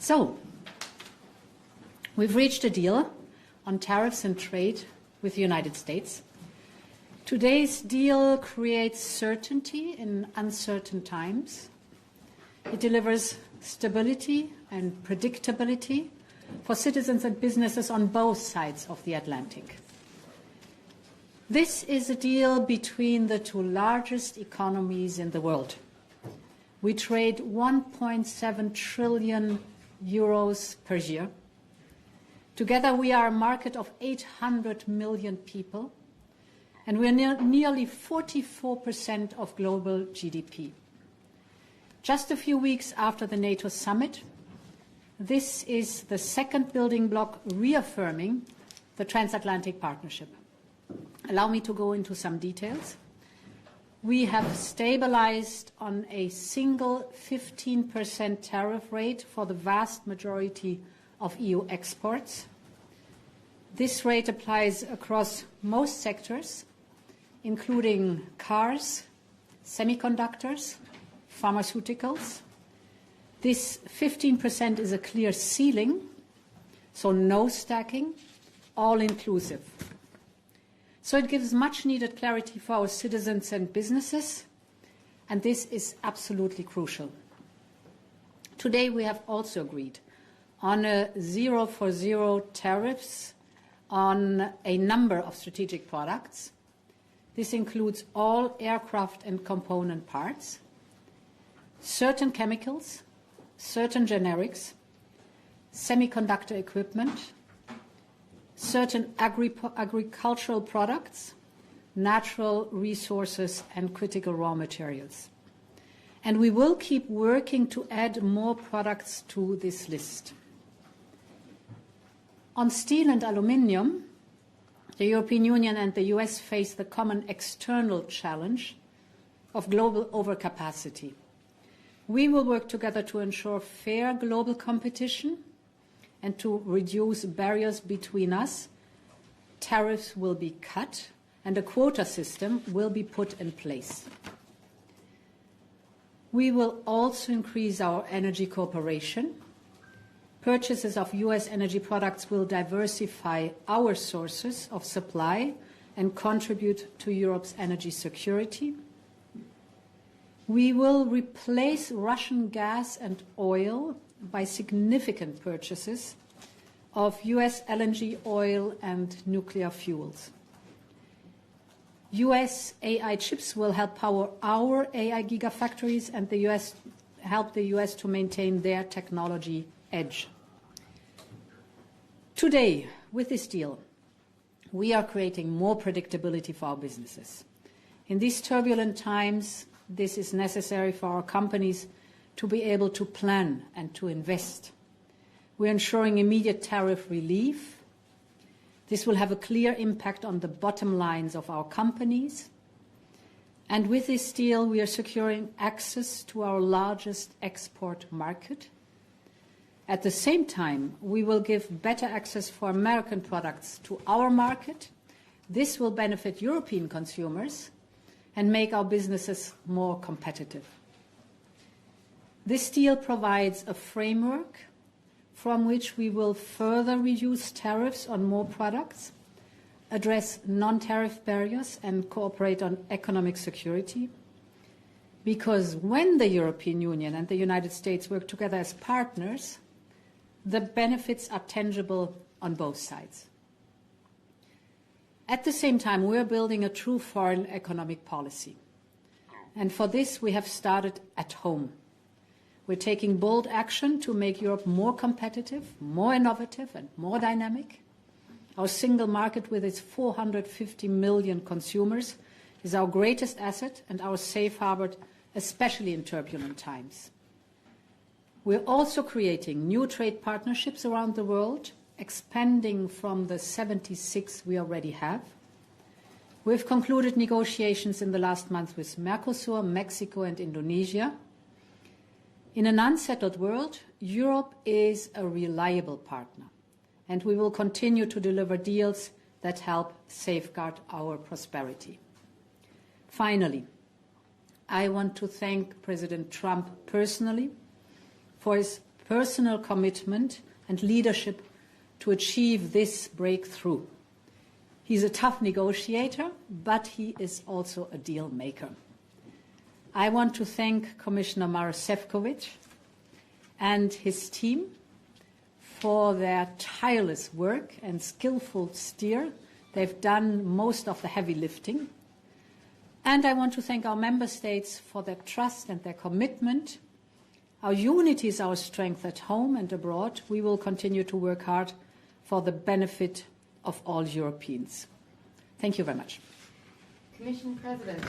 So, we've reached a deal on tariffs and trade with the United States. Today's deal creates certainty in uncertain times. It delivers stability and predictability for citizens and businesses on both sides of the Atlantic. This is a deal between the two largest economies in the world. We trade 1.7 trillion euros per year. Together we are a market of 800 million people, and we are nearly 44% of global GDP. Just a few weeks after the NATO summit, this is the second building block reaffirming the transatlantic partnership. Allow me to go into some details. We have stabilized on a single 15% tariff rate for the vast majority of EU exports. This rate applies across most sectors, including cars, semiconductors, pharmaceuticals. This 15% is a clear ceiling, so no stacking, all inclusive. So it gives much needed clarity for our citizens and businesses, and this is absolutely crucial. Today we have also agreed on a 0 tariffs on a number of strategic products. This includes all aircraft and component parts, certain chemicals, certain generics, semiconductor equipment, certain agricultural products, natural resources, and critical raw materials. And we will keep working to add more products to this list. On steel and aluminium, the European Union and the US face the common external challenge of global overcapacity. We will work together to ensure fair global competition and to reduce barriers between us. Tariffs will be cut and a quota system will be put in place. We will also increase our energy cooperation. Purchases of US energy products will diversify our sources of supply and contribute to Europe's energy security. We will replace Russian gas and oil by significant purchases of US LNG oil and nuclear fuels. US AI chips will help power our AI gigafactories and help the US to maintain their technology edge. Today, with this deal, we are creating more predictability for our businesses. In these turbulent times, this is necessary for our companies to be able to plan and to invest. We're ensuring immediate tariff relief. This will have a clear impact on the bottom lines of our companies. And with this deal, we are securing access to our largest export market. At the same time, we will give better access for American products to our market. This will benefit European consumers and make our businesses more competitive. This deal provides a framework from which we will further reduce tariffs on more products, address non-tariff barriers, and cooperate on economic security. Because when the European Union and the United States work together as partners, the benefits are tangible on both sides. At the same time, we are building a true foreign economic policy. And for this, we have started at home. We're taking bold action to make Europe more competitive, more innovative, and more dynamic. Our single market with its 450 million consumers is our greatest asset and our safe harbor, especially in turbulent times. We're also creating new trade partnerships around the world, expanding from the 76 we already have. We've concluded negotiations in the last month with Mercosur, Mexico, and Indonesia. In an unsettled world, Europe is a reliable partner, and we will continue to deliver deals that help safeguard our prosperity. Finally, I want to thank President Trump personally for his personal commitment and leadership to achieve this breakthrough. He's a tough negotiator, but he is also a deal maker. I want to thank Commissioner Maroš Šefčovič and his team for their tireless work and skillful steer. They've done most of the heavy lifting. And I want to thank our member states for their trust and their commitment. Our unity is our strength at home and abroad. We will continue to work hard for the benefit of all Europeans. Thank you very much. Commission President,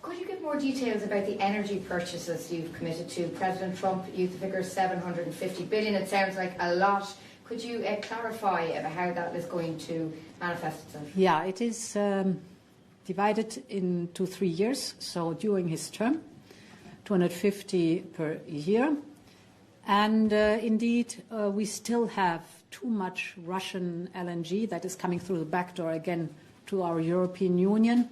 could you give more details about the energy purchases you've committed to? President Trump used the figure 750 billion. It sounds like a lot. Could you clarify about how that is going to manifest itself? Yeah, it is divided into 3 years. So during his term, 250 per year. And indeed, we still have too much Russian LNG that is coming through the back door again to our European Union,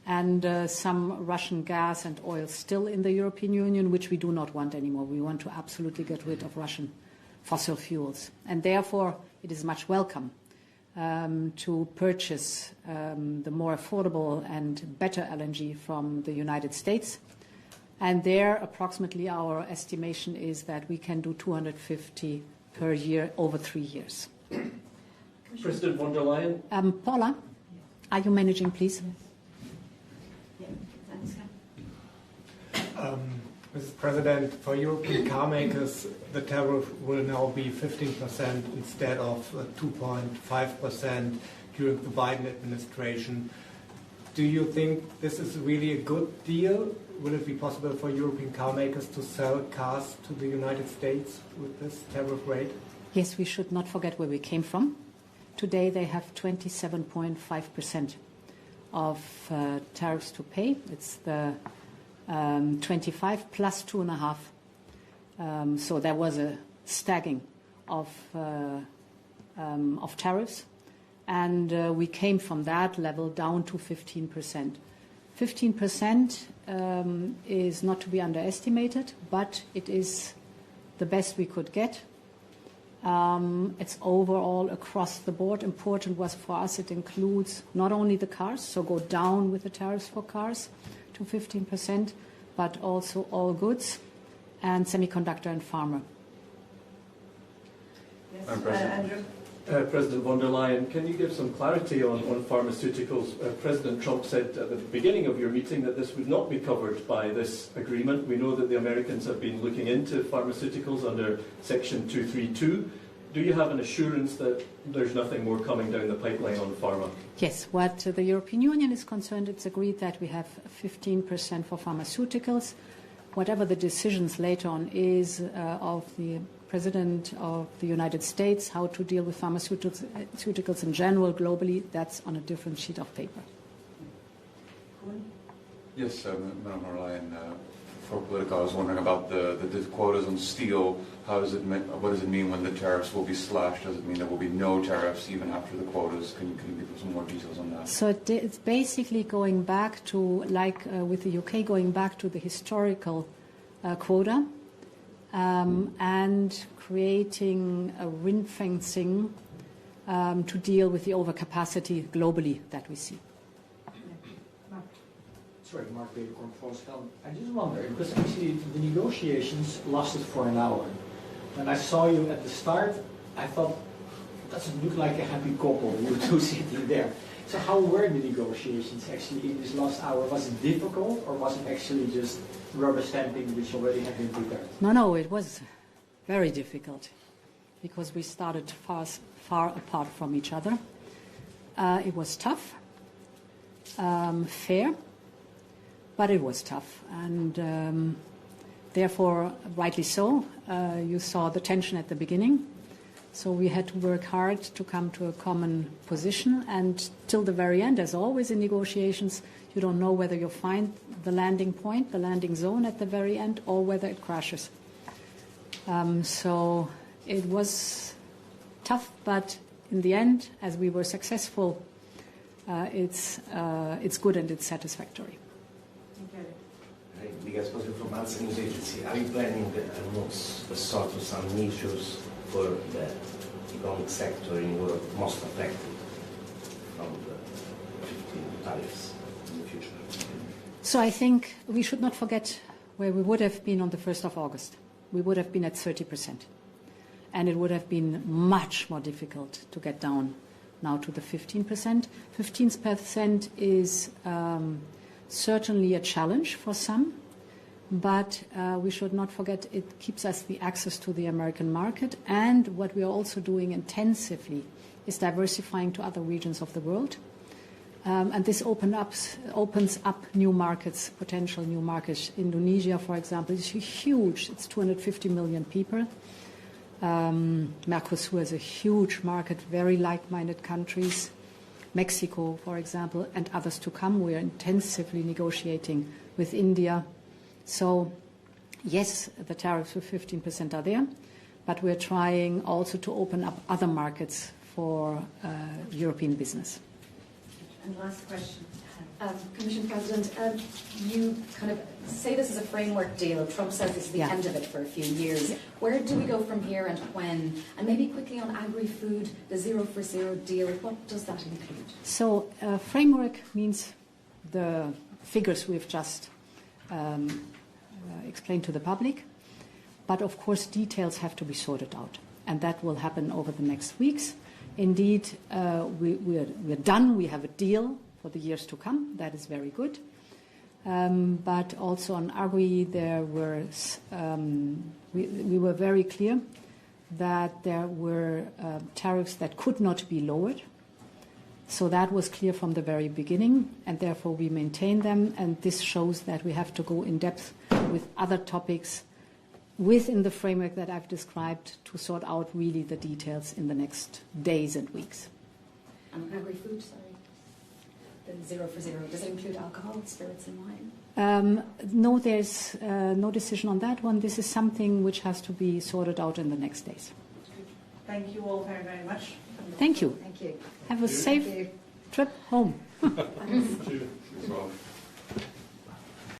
and some Russian gas and oil still in the European Union, which we do not want anymore. We want to absolutely get rid of Russian fossil fuels. And therefore, it is much welcome to purchase the more affordable and better LNG from the United States. And there, approximately, our estimation is that we can do 250 per year over 3 years. President von der Leyen. Paula, are you managing, please? Mr. President, for European car makers, the tariff will now be 15% instead of 2.5% during the Biden administration. Do you think this is really a good deal? Will it be possible for European car makers to sell cars to the United States with this tariff rate? Yes, we should not forget where we came from. Today they have 27.5% of tariffs to pay. It's the 25 plus 2.5. So there was a staggering of tariffs, and we came from that level down to 15%. 15% is not to be underestimated, but it is the best we could get. It's overall across the board. Important was for us, it includes not only the cars, so go down with the tariffs for cars to 15%, but also all goods and semiconductor and pharma. Yes, President von der Leyen, can you give some clarity on pharmaceuticals? President Trump said at the beginning of your meeting that this would not be covered by this agreement. We know that the Americans have been looking into pharmaceuticals under Section 232. Do you have an assurance that there's nothing more coming down the pipeline on pharma? Yes, what the European Union is concerned, it's agreed that we have 15% for pharmaceuticals. Whatever the decisions later on is of the President of the United States, how to deal with pharmaceuticals in general, globally, that's on a different sheet of paper. Yes, Madam von der Leyen, for Politico, I was wondering about the quotas on steel. What does it mean when the tariffs will be slashed? Does it mean there will be no tariffs even after the quotas? Can you give us some more details on that? So it's basically going back to, like with the UK, going back to the historical quota. And creating a ring fencing to deal with the overcapacity globally that we see. Sorry, Mark Baker from Vozpópuli. I just wonder, because actually the negotiations lasted for an hour. When I saw you at the start, I thought, doesn't look like a happy couple, you two sitting there. So how were the negotiations actually in this last hour? Was it difficult, or was it actually just rubber stamping which already had been prepared? No, it was very difficult because we started far apart from each other. It was tough, fair, but it was tough, and therefore, rightly so, you saw the tension at the beginning. So we had to work hard to come to a common position, and till the very end, as always in negotiations, you don't know whether you'll find the landing point, the landing zone at the very end, or whether it crashes. So it was tough, but in the end, as we were successful, it's good and it's satisfactory. Biggest positive from Answer News Agency. Are you planning a sort of some measures for the economic sector in Europe most affected from the 15 tariffs in the future? So I think we should not forget where we would have been on the 1st of August. We would have been at 30%. And it would have been much more difficult to get down now to the 15%. 15% is certainly a challenge for some, but we should not forget it keeps us the access to the American market. And what we are also doing intensively is diversifying to other regions of the world. And this opens up new markets, potential new markets. Indonesia, for example, is huge. It's 250 million people. Mercosur is a huge market, very like-minded countries. Mexico, for example, and others to come. We are intensively negotiating with India. So, yes, the tariffs for 15% are there, but we're trying also to open up other markets for European business. And last question. Commission President, you kind of say this is a framework deal. Trump says this is the end of it for a few years. Where do we go from here and when? And maybe quickly on agri-food, the 0 for 0 deal, what does that include? So framework means the figures we've just explained to the public. But of course, details have to be sorted out. And that will happen over the next weeks. Indeed, we're done. We have a deal for the years to come. That is very good. But also on agri, there were we were very clear that there were tariffs that could not be lowered. So that was clear from the very beginning, and therefore we maintain them. And this shows that we have to go in depth with other topics within the framework that I've described to sort out really the details in the next days and weeks. And agri-food, sorry. The 0 for 0, does it include alcohol, spirits and wine? No, there's no decision on that one. This is something which has to be sorted out in the next days. Thank you all very, very much. Thank you. Thank you. Have a safe trip home. Thank you.